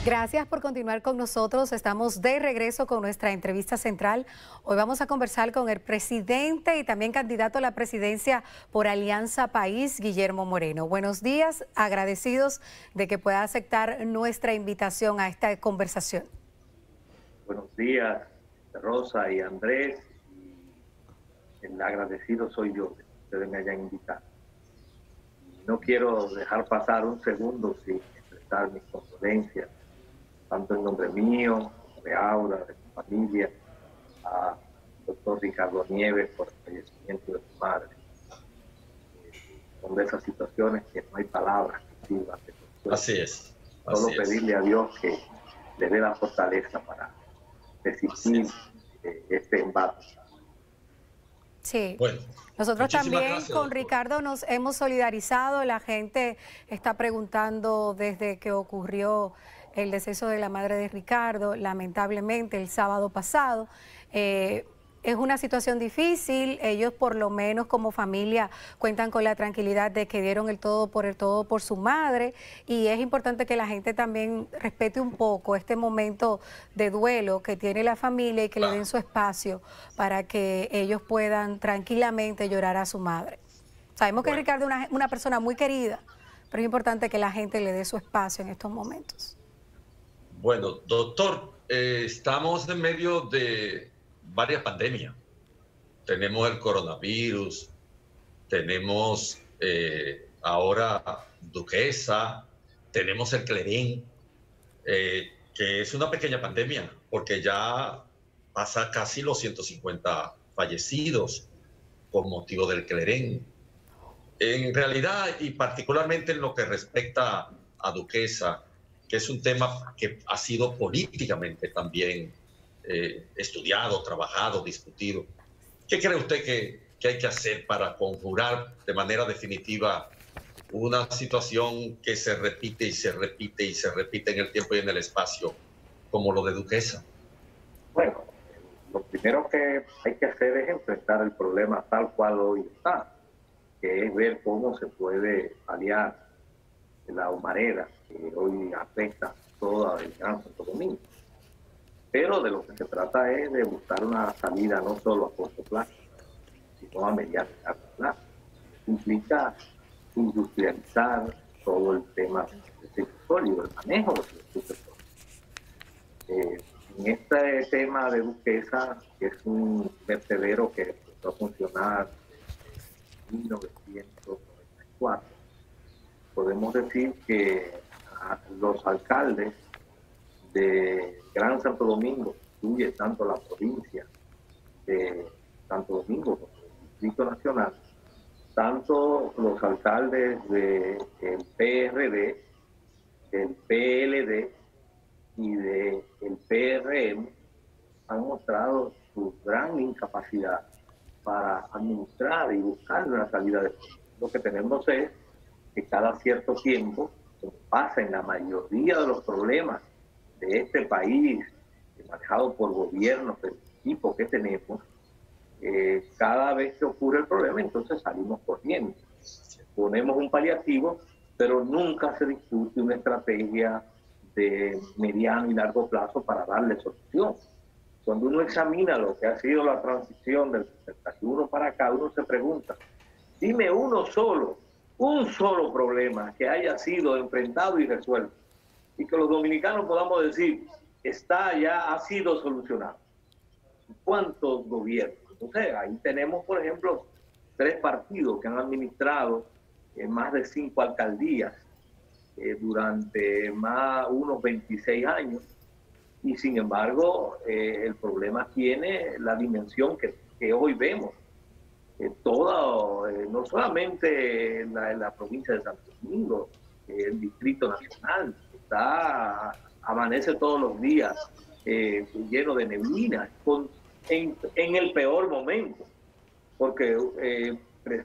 Gracias por continuar con nosotros. Estamos de regreso con nuestra entrevista central. Hoy vamos a conversar con el presidente y también candidato a la presidencia por Alianza País, Guillermo Moreno. Buenos días, agradecidos de que pueda aceptar nuestra invitación a esta conversación. Buenos días, Rosa y Andrés. El agradecido soy yo de que ustedes me hayan invitado. No quiero dejar pasar un segundo sin expresar mis condolencias, tanto en nombre mío, de Aura, de mi familia, al doctor Ricardo Nieves por el fallecimiento de su madre. Son de esas situaciones que no hay palabras que sirvan de consuelo. Así es. Solo pedirle a Dios que le dé la fortaleza para resistir este embate. Sí, bueno, nosotros también gracias, con doctor. Ricardo nos hemos solidarizado. La gente está preguntando desde que ocurrió el deceso de la madre de Ricardo, lamentablemente el sábado pasado. Es una situación difícil. Ellos por lo menos como familia cuentan con la tranquilidad de que dieron el todo por su madre, y es importante que la gente también respete un poco este momento de duelo que tiene la familia y que le den su espacio para que ellos puedan tranquilamente llorar a su madre. Sabemos que Ricardo es una persona muy querida, pero es importante que la gente le dé su espacio en estos momentos. Bueno, doctor, estamos en medio de varias pandemias. Tenemos el coronavirus, tenemos ahora Duquesa, tenemos el Clerén, que es una pequeña pandemia, porque ya pasa casi los 150 fallecidos por motivo del Clerén. En realidad, y particularmente en lo que respecta a Duquesa, que es un tema que ha sido políticamente también estudiado, trabajado, discutido. ¿Qué cree usted que hay que hacer para conjurar de manera definitiva una situación que se repite y se repite y se repite en el tiempo y en el espacio, como lo de Duquesa? Bueno, lo primero que hay que hacer es enfrentar el problema tal cual hoy está, que es ver cómo se puede paliar la humareda que hoy afecta toda el Gran Santo Domingo. Pero de lo que se trata es de buscar una salida no solo a corto plazo, sino a mediano y largo plazo. Implica industrializar todo el tema del petróleo, el manejo del petróleo. En este tema de Duquesa, que es un vertedero que empezó a funcionar en 1994, podemos decir que los alcaldes de Gran Santo Domingo, incluye tanto la provincia de Santo Domingo como el Distrito Nacional, tanto los alcaldes del PRD, del PLD y del PRM han mostrado su gran incapacidad para administrar y buscar una salida de esto. Lo que tenemos es que cada cierto tiempo, como pasa en la mayoría de los problemas de este país, manejado por gobiernos del tipo que tenemos, cada vez que ocurre el problema, entonces salimos corriendo. Ponemos un paliativo, pero nunca se discute una estrategia de mediano y largo plazo para darle solución. Cuando uno examina lo que ha sido la transición del 71 para acá, uno se pregunta, dime un solo problema que haya sido enfrentado y resuelto, y que los dominicanos podamos decir, ha sido solucionado. ¿Cuántos gobiernos? Entonces, ahí tenemos, por ejemplo, 3 partidos que han administrado más de 5 alcaldías durante unos 26 años, y sin embargo, el problema tiene la dimensión que hoy vemos. No solamente en la provincia de Santo Domingo, el Distrito Nacional, amanece todos los días lleno de neblina, en el peor momento, porque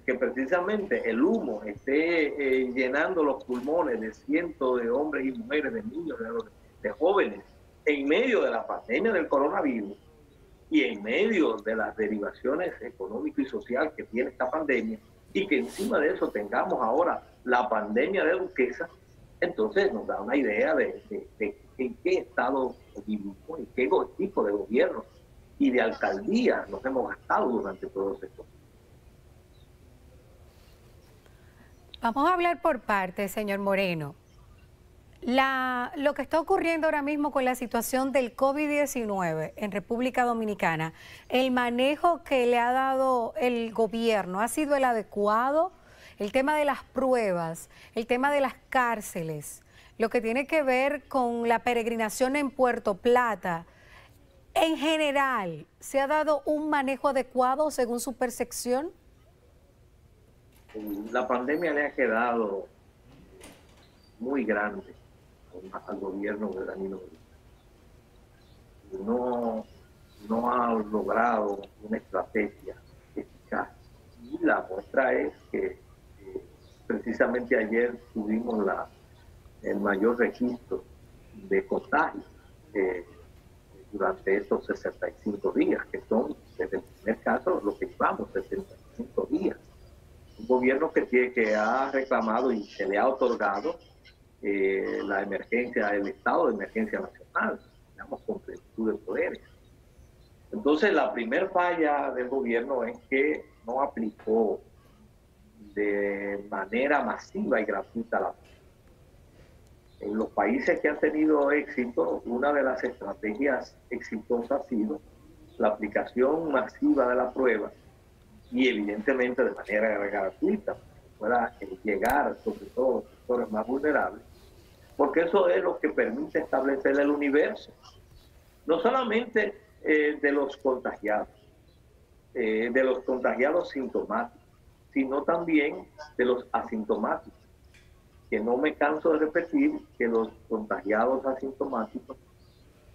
que precisamente el humo esté llenando los pulmones de cientos de hombres y mujeres, de niños, de jóvenes, en medio de la pandemia del coronavirus y en medio de las derivaciones económicas y sociales que tiene esta pandemia, y que encima de eso tengamos ahora la pandemia de Duquesa, Entonces nos da una idea de en qué estado vivimos, en qué tipo de gobierno y de alcaldía nos hemos gastado durante todos estos años. Vamos a hablar por partes, señor Moreno. Lo que está ocurriendo ahora mismo con la situación del COVID-19 en República Dominicana, el manejo que le ha dado el gobierno, ¿ha sido el adecuado? El tema de las pruebas, el tema de las cárceles, lo que tiene que ver con la peregrinación en Puerto Plata, en general, ¿se ha dado un manejo adecuado según su percepción? La pandemia le ha quedado muy grande al gobierno de Danilo Medina. No ha logrado una estrategia eficaz. Y la muestra es que precisamente ayer tuvimos el mayor registro de contagios durante estos 65 días, que son, desde el primer caso, lo que llevamos, 65 días. Un gobierno que ha reclamado y se le ha otorgado la emergencia, el estado de emergencia nacional, digamos, con plenitud de poderes. Entonces, la primer falla del gobierno es que no aplicó de manera masiva y gratuita la prueba. En los países que han tenido éxito, una de las estrategias exitosas ha sido la aplicación masiva de la prueba y evidentemente de manera gratuita, para llegar sobre todo a los sectores más vulnerables, porque eso es lo que permite establecer el universo, no solamente de los contagiados sintomáticos, sino también de los asintomáticos, que no me canso de repetir que los contagiados asintomáticos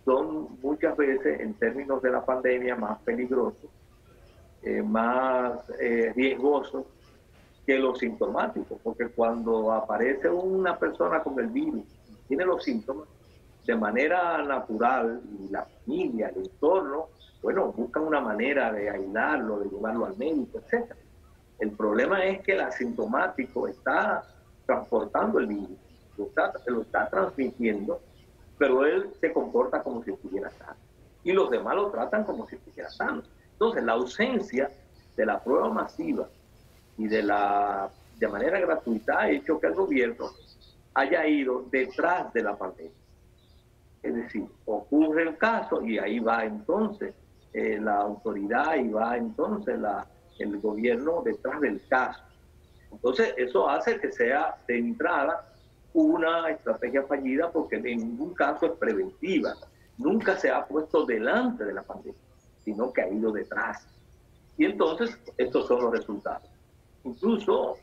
son muchas veces, en términos de la pandemia, más peligrosos, más riesgosos que los sintomáticos, porque cuando aparece una persona con el virus y tiene los síntomas, de manera natural, y la familia, el entorno, bueno, buscan una manera de aislarlo, de llevarlo al médico, etc. El problema es que el asintomático está transportando el virus, lo está transmitiendo, pero él se comporta como si estuviera sano. Y los demás lo tratan como si estuviera sano. Entonces, la ausencia de la prueba masiva y de manera gratuita ha hecho que el gobierno haya ido detrás de la pandemia. Es decir, ocurre el caso y ahí va entonces la autoridad y va entonces el gobierno detrás del caso. Entonces, eso hace que sea de entrada una estrategia fallida porque en ningún caso es preventiva. Nunca se ha puesto delante de la pandemia, sino que ha ido detrás. Y entonces, estos son los resultados. Incluso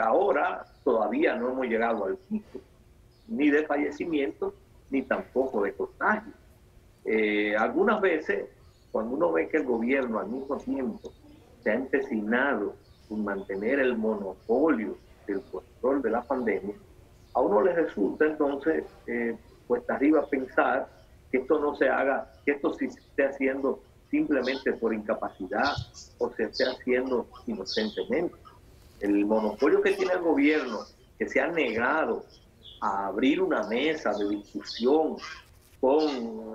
ahora todavía no hemos llegado al pico, ni de fallecimientos, ni tampoco de contagio. Algunas veces, cuando uno ve que el gobierno al mismo tiempo se ha empecinado en mantener el monopolio del control de la pandemia, a uno le resulta entonces cuesta arriba pensar que esto no se haga, que esto sí se esté haciendo simplemente por incapacidad o se esté haciendo inocentemente. El monopolio que tiene el gobierno, que se ha negado a abrir una mesa de discusión con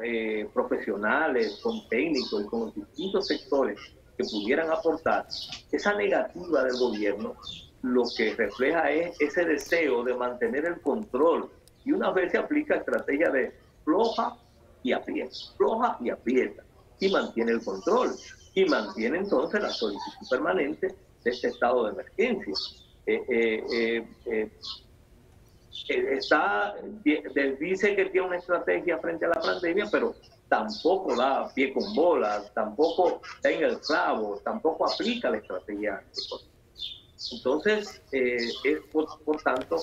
profesionales, con técnicos y con los distintos sectores que pudieran aportar, esa negativa del gobierno lo que refleja es ese deseo de mantener el control, y una vez se aplica estrategia de floja y aprieta, y mantiene el control, y mantiene entonces la solicitud permanente de este estado de emergencia. Dice que tiene una estrategia frente a la pandemia, pero tampoco da pie con bola, tampoco da en el clavo, tampoco aplica la estrategia económica. Entonces, es por tanto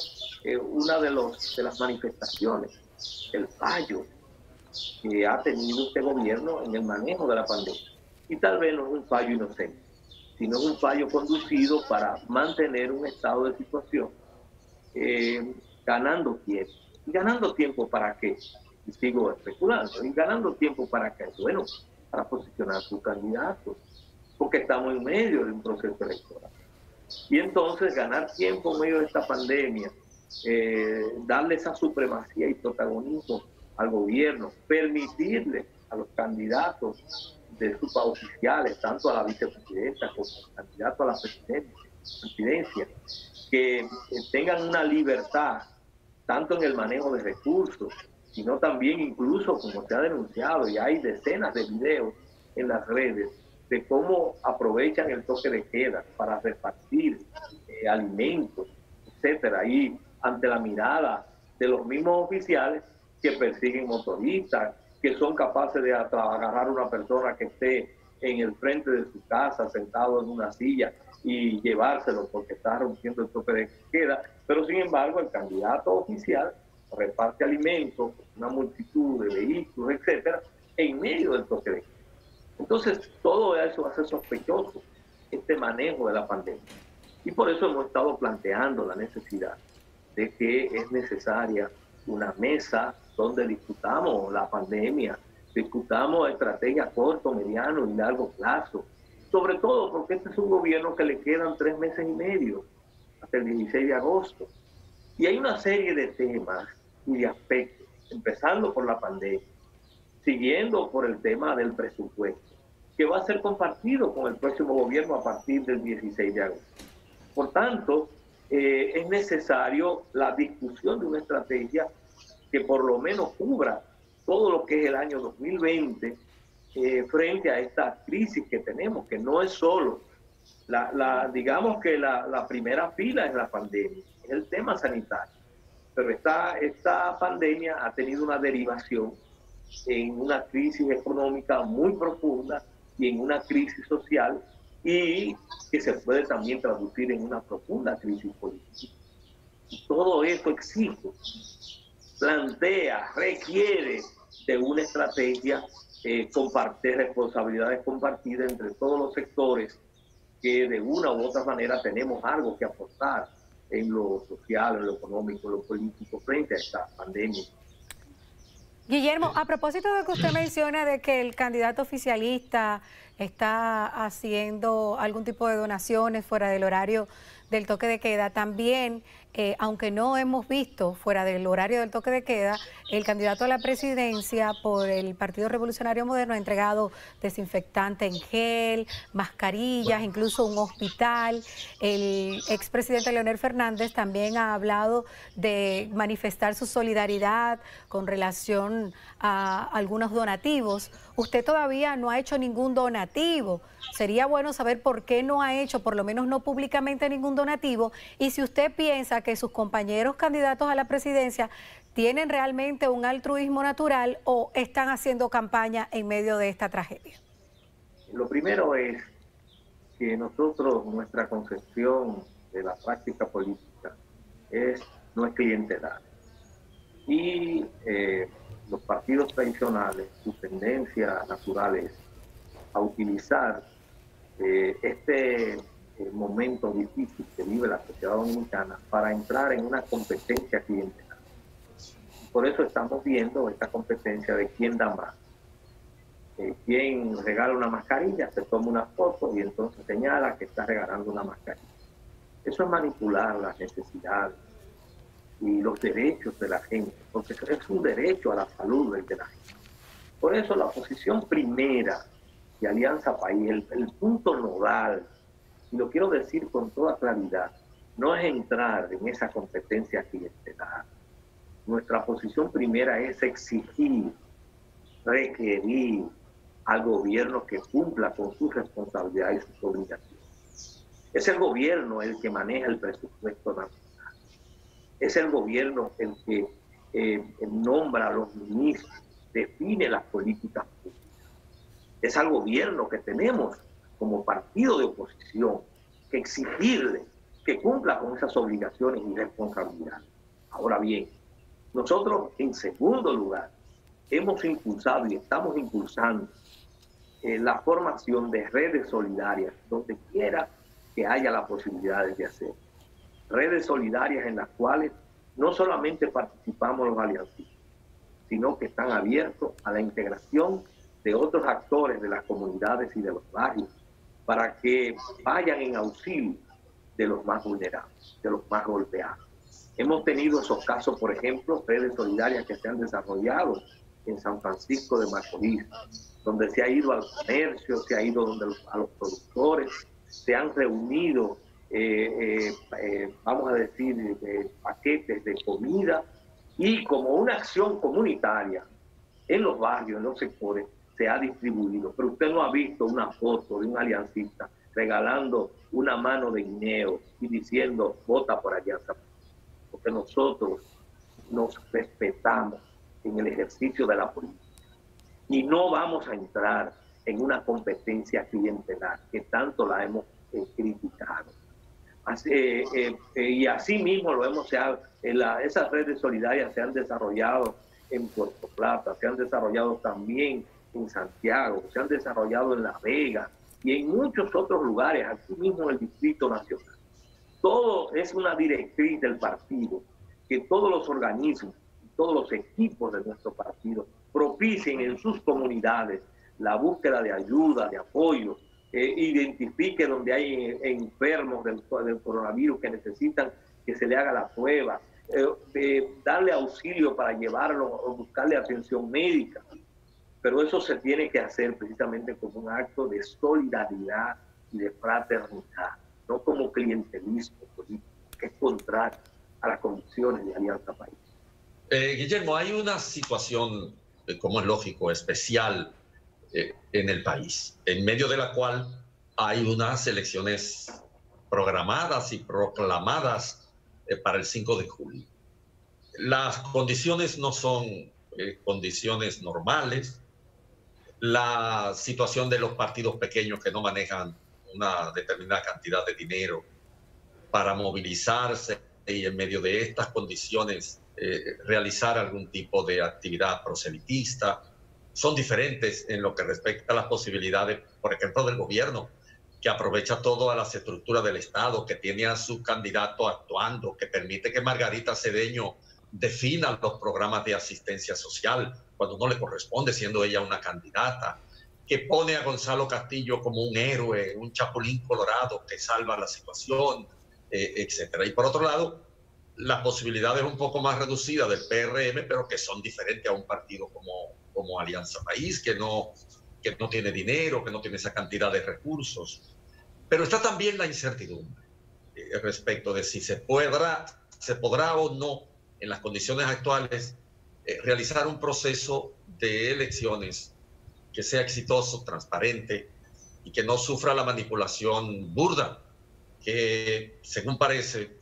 una de las manifestaciones, el fallo que ha tenido este gobierno en el manejo de la pandemia. Y tal vez no es un fallo inocente, sino es un fallo conducido para mantener un estado de situación ganando tiempo. ¿Y ganando tiempo para qué? Y sigo especulando. ¿Y ganando tiempo para qué? Bueno, para posicionar sus candidatos, porque estamos en medio de un proceso electoral. Y entonces ganar tiempo en medio de esta pandemia darle esa supremacía y protagonismo al gobierno, permitirle a los candidatos de suboficiales, tanto a la vicepresidenta como al candidato a la presidencia, que tengan una libertad, tanto en el manejo de recursos, sino también incluso, como se ha denunciado, y hay decenas de videos en las redes, de cómo aprovechan el toque de queda para repartir alimentos, etcétera, y ante la mirada de los mismos oficiales que persiguen motoristas, que son capaces de agarrar a una persona que esté en el frente de su casa, sentado en una silla, y llevárselo porque está rompiendo el toque de queda, pero sin embargo el candidato oficial reparte alimentos, una multitud de vehículos, etcétera, en medio del toque de queda. Entonces, todo eso hace sospechoso este manejo de la pandemia. Y por eso hemos estado planteando la necesidad de que es necesaria una mesa donde discutamos la pandemia, discutamos estrategias a corto, mediano y largo plazo. Sobre todo porque este es un gobierno que le quedan 3 meses y medio hasta el 16 de agosto. Y hay una serie de temas y de aspectos, empezando por la pandemia, siguiendo por el tema del presupuesto, que va a ser compartido con el próximo gobierno a partir del 16 de agosto. Por tanto, es necesario la discusión de una estrategia que por lo menos cubra todo lo que es el año 2020 frente a esta crisis que tenemos, que no es solo, digamos que la primera fila es la pandemia, es el tema sanitario, pero esta pandemia ha tenido una derivación en una crisis económica muy profunda y en una crisis social, y que se puede también traducir en una profunda crisis política. Y todo eso exige, plantea, requiere de una estrategia de responsabilidades compartidas entre todos los sectores que de una u otra manera tenemos algo que aportar en lo social, en lo económico, en lo político frente a esta pandemia. Guillermo, a propósito de que usted menciona de que el candidato oficialista está haciendo algún tipo de donaciones fuera del horario del toque de queda, también, aunque no hemos visto fuera del horario del toque de queda, el candidato a la presidencia por el Partido Revolucionario Moderno ha entregado desinfectante en gel, mascarillas, incluso un hospital. El expresidente Leonel Fernández también ha hablado de manifestar su solidaridad con relación a algunos donativos. Usted todavía no ha hecho ningún donativo. Sería bueno saber por qué no ha hecho, por lo menos no públicamente, ningún donativo, y si usted piensa que sus compañeros candidatos a la presidencia tienen realmente un altruismo natural o están haciendo campaña en medio de esta tragedia. Lo primero es que nosotros, nuestra concepción de la práctica política no es clientelar. Y los partidos tradicionales, su tendencia natural es a utilizar este momento difícil que vive la sociedad dominicana para entrar en una competencia clientelar. Por eso estamos viendo esta competencia de quién da más. Quien regala una mascarilla, se toma una foto y entonces señala que está regalando una mascarilla. Eso es manipular las necesidades y los derechos de la gente, porque es un derecho a la salud de la gente. Por eso la posición primera de Alianza País, el punto nodal, y lo quiero decir con toda claridad, no es entrar en esa competencia clientelar. Nuestra posición primera es exigir, requerir al gobierno que cumpla con sus responsabilidades y sus obligaciones. Es el gobierno el que maneja el presupuesto nacional. Es el gobierno el que nombra a los ministros, define las políticas públicas. Es al gobierno que tenemos como partido de oposición que exigirle que cumpla con esas obligaciones y responsabilidades. Ahora bien, nosotros en segundo lugar hemos impulsado y estamos impulsando la formación de redes solidarias donde quiera que haya la posibilidad de hacer. Redes solidarias en las cuales no solamente participamos los aliancistas, sino que están abiertos a la integración de otros actores de las comunidades y de los barrios para que vayan en auxilio de los más vulnerables, de los más golpeados. Hemos tenido esos casos, por ejemplo, redes solidarias que se han desarrollado en San Francisco de Macorís, donde se ha ido al comercio, se ha ido a los productores, se han reunido, vamos a decir, paquetes de comida, y como una acción comunitaria en los barrios, en los sectores, se ha distribuido. Pero usted no ha visto una foto de un aliancista regalando una mano de guineo y diciendo, vota por Alianza, porque nosotros nos respetamos en el ejercicio de la política y no vamos a entrar en una competencia clientelar que tanto la hemos criticado. Y así mismo lo hemos, esas redes solidarias se han desarrollado en Puerto Plata, se han desarrollado también en Santiago, se han desarrollado en La Vega y en muchos otros lugares, aquí mismo en el Distrito Nacional. Todo es una directriz del partido, que todos los organismos, todos los equipos de nuestro partido propicien en sus comunidades la búsqueda de ayuda, de apoyo, identifique donde hay enfermos del coronavirus que necesitan que se le haga la prueba, darle auxilio para llevarlo o buscarle atención médica. Pero eso se tiene que hacer precisamente como un acto de solidaridad y de fraternidad, no como clientelismo político, que es contrario a las convicciones de Alianza País. Guillermo, hay una situación, como es lógico, especial en el país, en medio de la cual hay unas elecciones programadas y proclamadas para el 5 de julio. Las condiciones no son condiciones normales. La situación de los partidos pequeños que no manejan una determinada cantidad de dinero para movilizarse y en medio de estas condiciones realizar algún tipo de actividad proselitista, son diferentes en lo que respecta a las posibilidades, por ejemplo, del gobierno, que aprovecha todas las estructuras del Estado, que tiene a su candidato actuando, que permite que Margarita Cedeño defina los programas de asistencia social cuando no le corresponde, siendo ella una candidata, que pone a Gonzalo Castillo como un héroe, un chapulín colorado que salva la situación, etcétera. Y por otro lado, las posibilidades un poco más reducidas del PRM, pero que son diferentes a un partido como Alianza País, que no tiene dinero, que no tiene esa cantidad de recursos. Pero está también la incertidumbre respecto de si se podrá o no, en las condiciones actuales, realizar un proceso de elecciones que sea exitoso, transparente y que no sufra la manipulación burda que, según parece,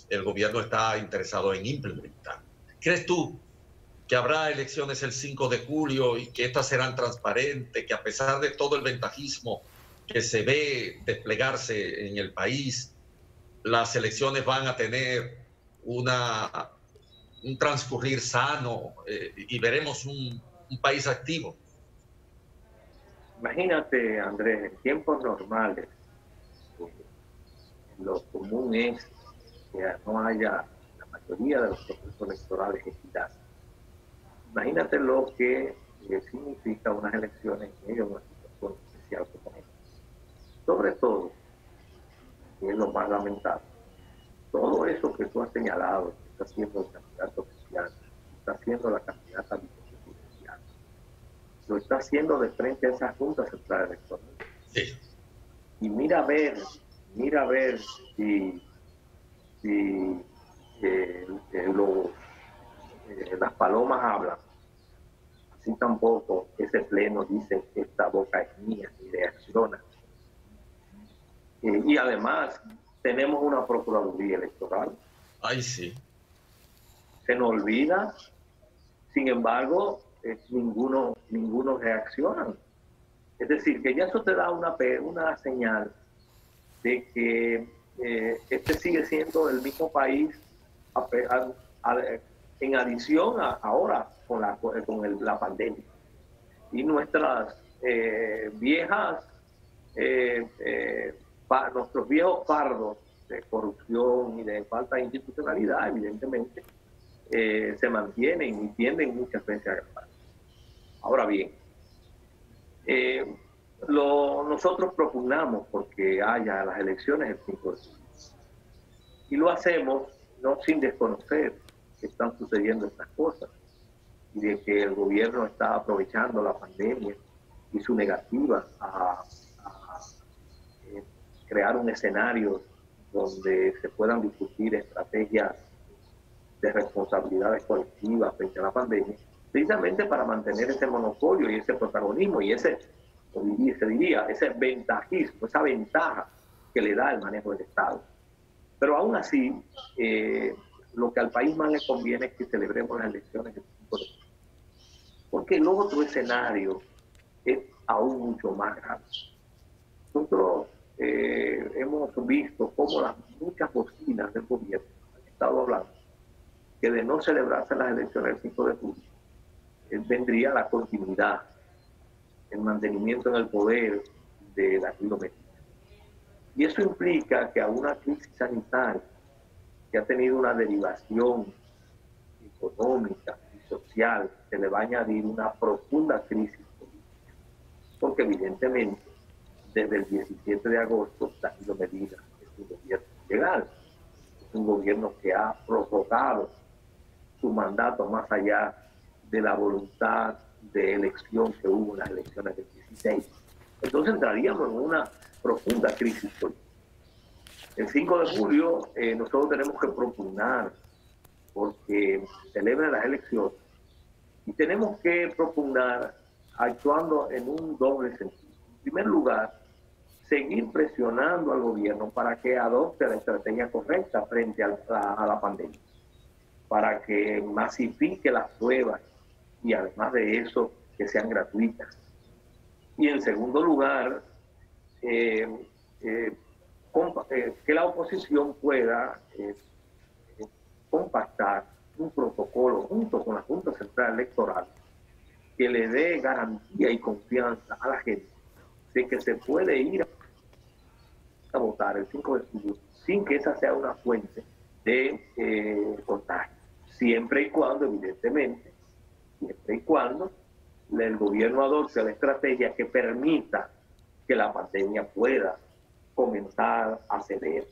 el gobierno está interesado en implementar. ¿Crees tú que habrá elecciones el 5 de julio y que estas serán transparentes, que a pesar de todo el ventajismo que se ve desplegarse en el país, las elecciones van a tener un transcurrir sano y veremos un país activo? Imagínate, Andrés, en tiempos normales, lo común es que no haya la mayoría de los procesos electorales equidad. Imagínate lo que significa unas elecciones en medio de una situación especial como esta. Sobre todo, y es lo más lamentable, todo eso que tú has señalado, que está haciendo el candidato oficial, está haciendo la candidata vicepresidencial, lo está haciendo de frente a esa Junta Central Electoral. Sí. Y mira a ver si las palomas hablan. Así tampoco ese pleno dice que esta boca es mía y reacciona. Y además tenemos una Procuraduría Electoral. Ay, sí. Se nos olvida, sin embargo, ninguno reacciona. Es decir, que ya eso te da una señal de que este sigue siendo el mismo país en adición ahora con la pandemia. Y nuestras nuestros viejos fardos de corrupción y de falta de institucionalidad, evidentemente, se mantienen y tienden muchas veces a agravar. Ahora bien, nosotros propugnamos porque haya las elecciones el 5 de julio. Y lo hacemos no sin desconocer que están sucediendo estas cosas y de que el gobierno está aprovechando la pandemia y su negativa a crear un escenario donde se puedan discutir estrategias de responsabilidades colectivas frente a la pandemia, precisamente para mantener ese monopolio y ese protagonismo y ese ventajismo, esa ventaja que le da el manejo del Estado. Pero aún así, lo que al país más le conviene es que celebremos las elecciones el 5 de julio, porque el otro escenario es aún mucho más grave. Nosotros hemos visto cómo las muchas bocinas del gobierno han estado hablando que de no celebrarse las elecciones del 5 de julio, vendría la continuidad, el mantenimiento en el poder de Danilo Medina. Y eso implica que a una crisis sanitaria que ha tenido una derivación económica y social se le va a añadir una profunda crisis política, porque evidentemente desde el 17 de agosto Danilo Medina es un gobierno ilegal, es un gobierno que ha prorrogado su mandato más allá de la voluntad de elección que hubo en las elecciones del 16. Entonces entraríamos en una profunda crisis política. El 5 de julio nosotros tenemos que propugnar porque celebran las elecciones y tenemos que propugnar actuando en un doble sentido. En primer lugar, seguir presionando al gobierno para que adopte la estrategia correcta frente a la pandemia, para que masifique las pruebas y además de eso que sean gratuitas. Y en segundo lugar, que la oposición pueda compactar un protocolo junto con la Junta Central Electoral que le dé garantía y confianza a la gente de que se puede ir a votar el 5 de julio sin que esa sea una fuente de contagio, siempre y cuando, evidentemente, el gobierno adopte la estrategia que permita que la pandemia pueda comenzar a ceder.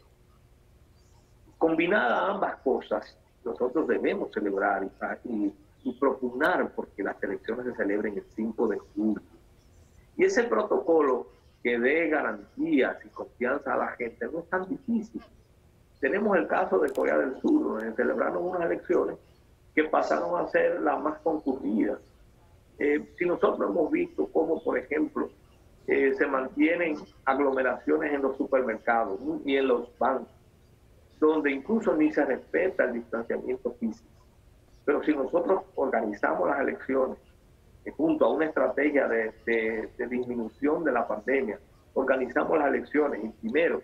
Combinadas ambas cosas, nosotros debemos celebrar y propugnar porque las elecciones se celebren el 5 de julio. Y ese protocolo que dé garantías y confianza a la gente no es tan difícil. Tenemos el caso de Corea del Sur, donde celebraron unas elecciones que pasaron a ser las más concurridas. Si nosotros hemos visto cómo, por ejemplo, se mantienen aglomeraciones en los supermercados y en los bancos, donde incluso ni se respeta el distanciamiento físico. Pero si nosotros organizamos las elecciones junto a una estrategia de disminución de la pandemia, organizamos las elecciones y primero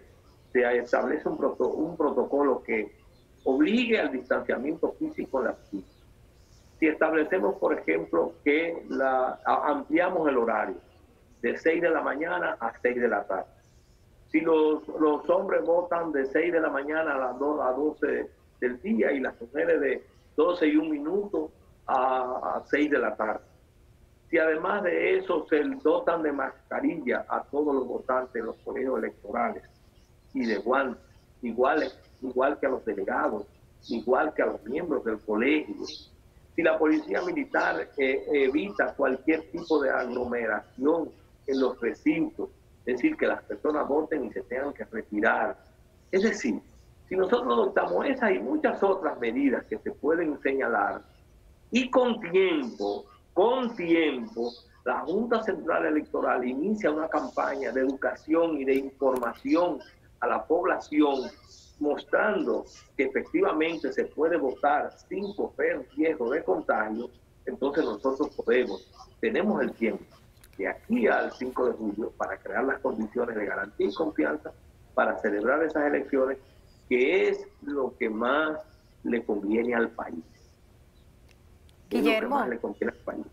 se establece un protocolo que obligue al distanciamiento físico en las pistas. Si establecemos, por ejemplo, que ampliamos el horario de 6 de la mañana a 6 de la tarde. Si los hombres votan de 6 de la mañana a las 12 del día y las mujeres de 12 y 1 minuto a 6 de la tarde. Si además de eso se dotan de mascarilla a todos los votantes en los colegios electorales y de guantes, igual que a los delegados, igual que a los miembros del colegio. Si la policía militar evita cualquier tipo de aglomeración en los recintos, es decir, que las personas voten y se tengan que retirar. Es decir, si nosotros adoptamos esas y muchas otras medidas que se pueden señalar, y con tiempo, la Junta Central Electoral inicia una campaña de educación y de información a la población, mostrando que efectivamente se puede votar sin correr riesgo de contagio, entonces nosotros tenemos el tiempo de aquí al 5 de julio para crear las condiciones de garantía y confianza para celebrar esas elecciones, que es lo que más le conviene al país. Guillermo, Es lo que más le conviene al país.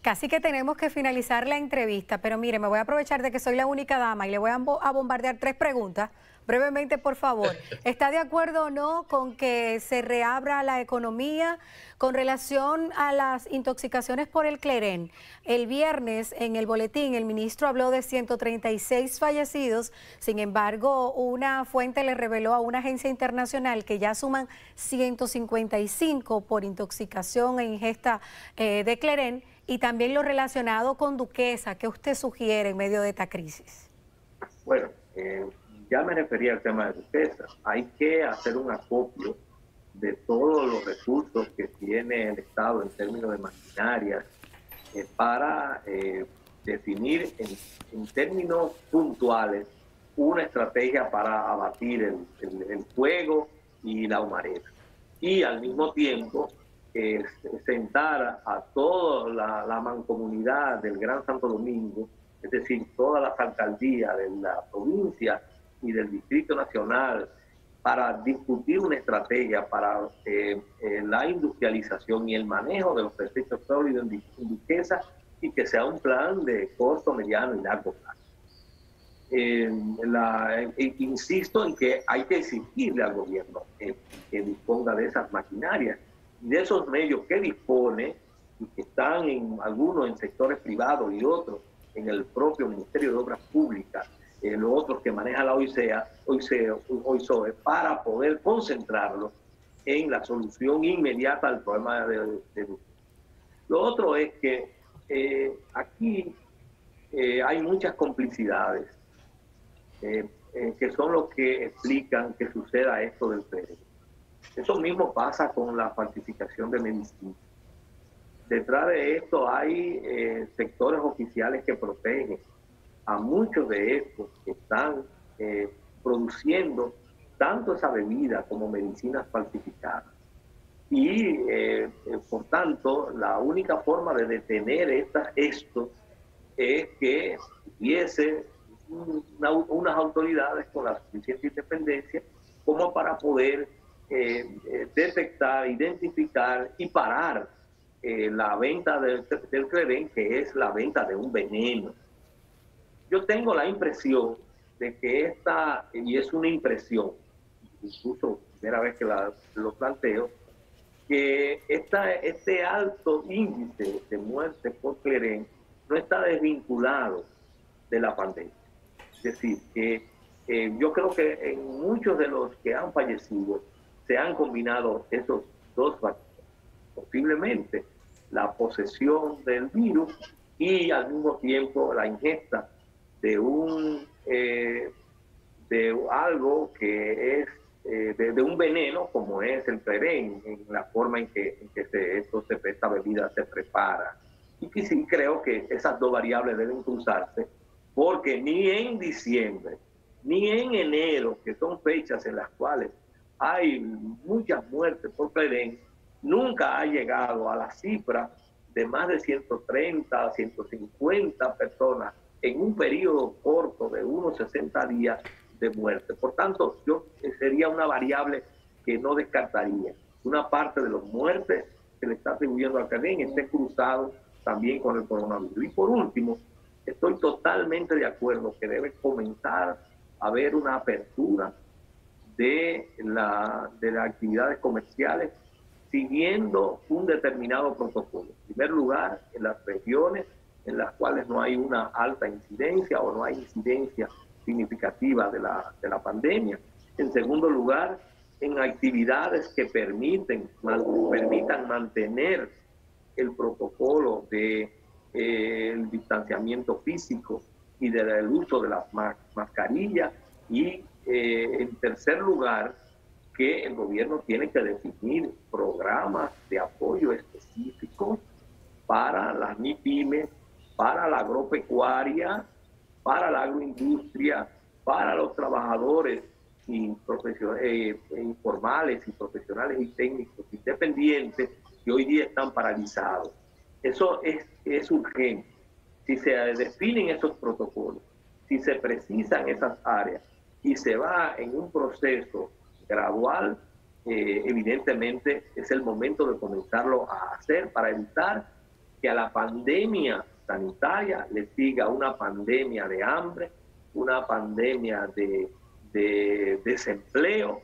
Casi que tenemos que finalizar la entrevista, pero mire, me voy a aprovechar de que soy la única dama y le voy a bombardear 3 preguntas. Brevemente, por favor. ¿Está de acuerdo o no con que se reabra la economía con relación a las intoxicaciones por el clerén? El viernes en el boletín el ministro habló de 136 fallecidos, sin embargo una fuente le reveló a una agencia internacional que ya suman 155 por intoxicación e ingesta de clerén, y también lo relacionado con Duquesa. ¿Qué usted sugiere en medio de esta crisis? Bueno, ya me refería al tema de Duquesa. Hay que hacer un acopio de todos los recursos que tiene el Estado en términos de maquinarias para definir en términos puntuales una estrategia para abatir el fuego y la humareda. Y al mismo tiempo sentar a toda la mancomunidad del Gran Santo Domingo, es decir, todas las alcaldías de la provincia y del Distrito Nacional, para discutir una estrategia para la industrialización y el manejo de los desechos sólidos en Duquesa, y que sea un plan de corto, mediano y largo plazo. Insisto en que hay que exigirle al gobierno que disponga de esas maquinarias y de esos medios que dispone, y que están algunos en sectores privados y otros en el propio Ministerio de Obras Públicas, los otros que maneja la OISOE, para poder concentrarlos en la solución inmediata al problema de Duquesa. Lo otro es que aquí hay muchas complicidades que son los que explican que suceda esto del clerén. Eso mismo pasa con la falsificación de medicinas. Detrás de esto hay sectores oficiales que protegen a muchos de estos que están produciendo tanto esa bebida como medicinas falsificadas. Y por tanto, la única forma de detener esto es que hubiese unas autoridades con la suficiente independencia como para poder detectar, identificar y parar la venta del clerén, que es la venta de un veneno. Yo tengo la impresión de que y es una impresión, incluso primera vez que lo planteo, que este alto índice de muerte por clerén no está desvinculado de la pandemia. Es decir, que yo creo que en muchos de los que han fallecido se han combinado esos dos factores. Posiblemente la posesión del virus y al mismo tiempo la ingesta de algo que es de un veneno, como es el clerén, en la forma en que esta bebida se prepara. Y que sí creo que esas dos variables deben cruzarse, porque ni en diciembre ni en enero, que son fechas en las cuales hay muchas muertes por clerén, nunca ha llegado a la cifra de más de 130, 150 personas en un periodo corto de unos 60 días de muerte. Por tanto, sería una variable que no descartaría. Una parte de las muertes que le está atribuyendo al clerén esté cruzado también con el coronavirus. Y por último, estoy totalmente de acuerdo que debe comenzar a haber una apertura de las actividades comerciales siguiendo un determinado protocolo. En primer lugar, en las regiones en las cuales no hay una alta incidencia o no hay incidencia significativa de la pandemia. En segundo lugar, en actividades que permitan mantener el protocolo del distanciamiento físico y del uso de las mascarillas. Y en tercer lugar, que el gobierno tiene que definir programas de apoyo específicos para las MIPYMES, para la agropecuaria, para la agroindustria, para los trabajadores informales y profesionales y técnicos independientes que hoy día están paralizados. Eso es urgente. Si se definen esos protocolos, si se precisan esas áreas y se va en un proceso gradual, evidentemente es el momento de comenzarlo a hacer para evitar que a la pandemia sanitaria le siga una pandemia de hambre, una pandemia de desempleo,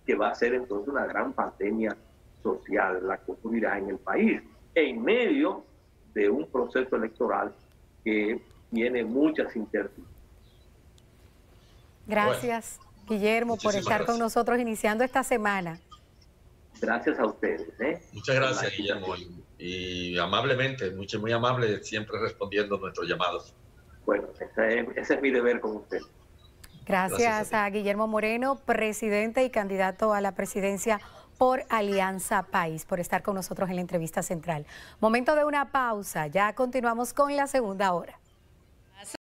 que va a ser entonces una gran pandemia social la que ocurrirá en el país, en medio de un proceso electoral que tiene muchas incertidumbres. Gracias, Guillermo, por estar con nosotros iniciando esta semana. Gracias a ustedes. Muchas gracias, Guillermo, y amablemente, muy amable, siempre respondiendo nuestros llamados. Bueno, ese es mi deber con usted. Gracias a Guillermo Moreno, presidente y candidato a la presidencia por Alianza País, por estar con nosotros en la entrevista central. Momento de una pausa, ya continuamos con la segunda hora.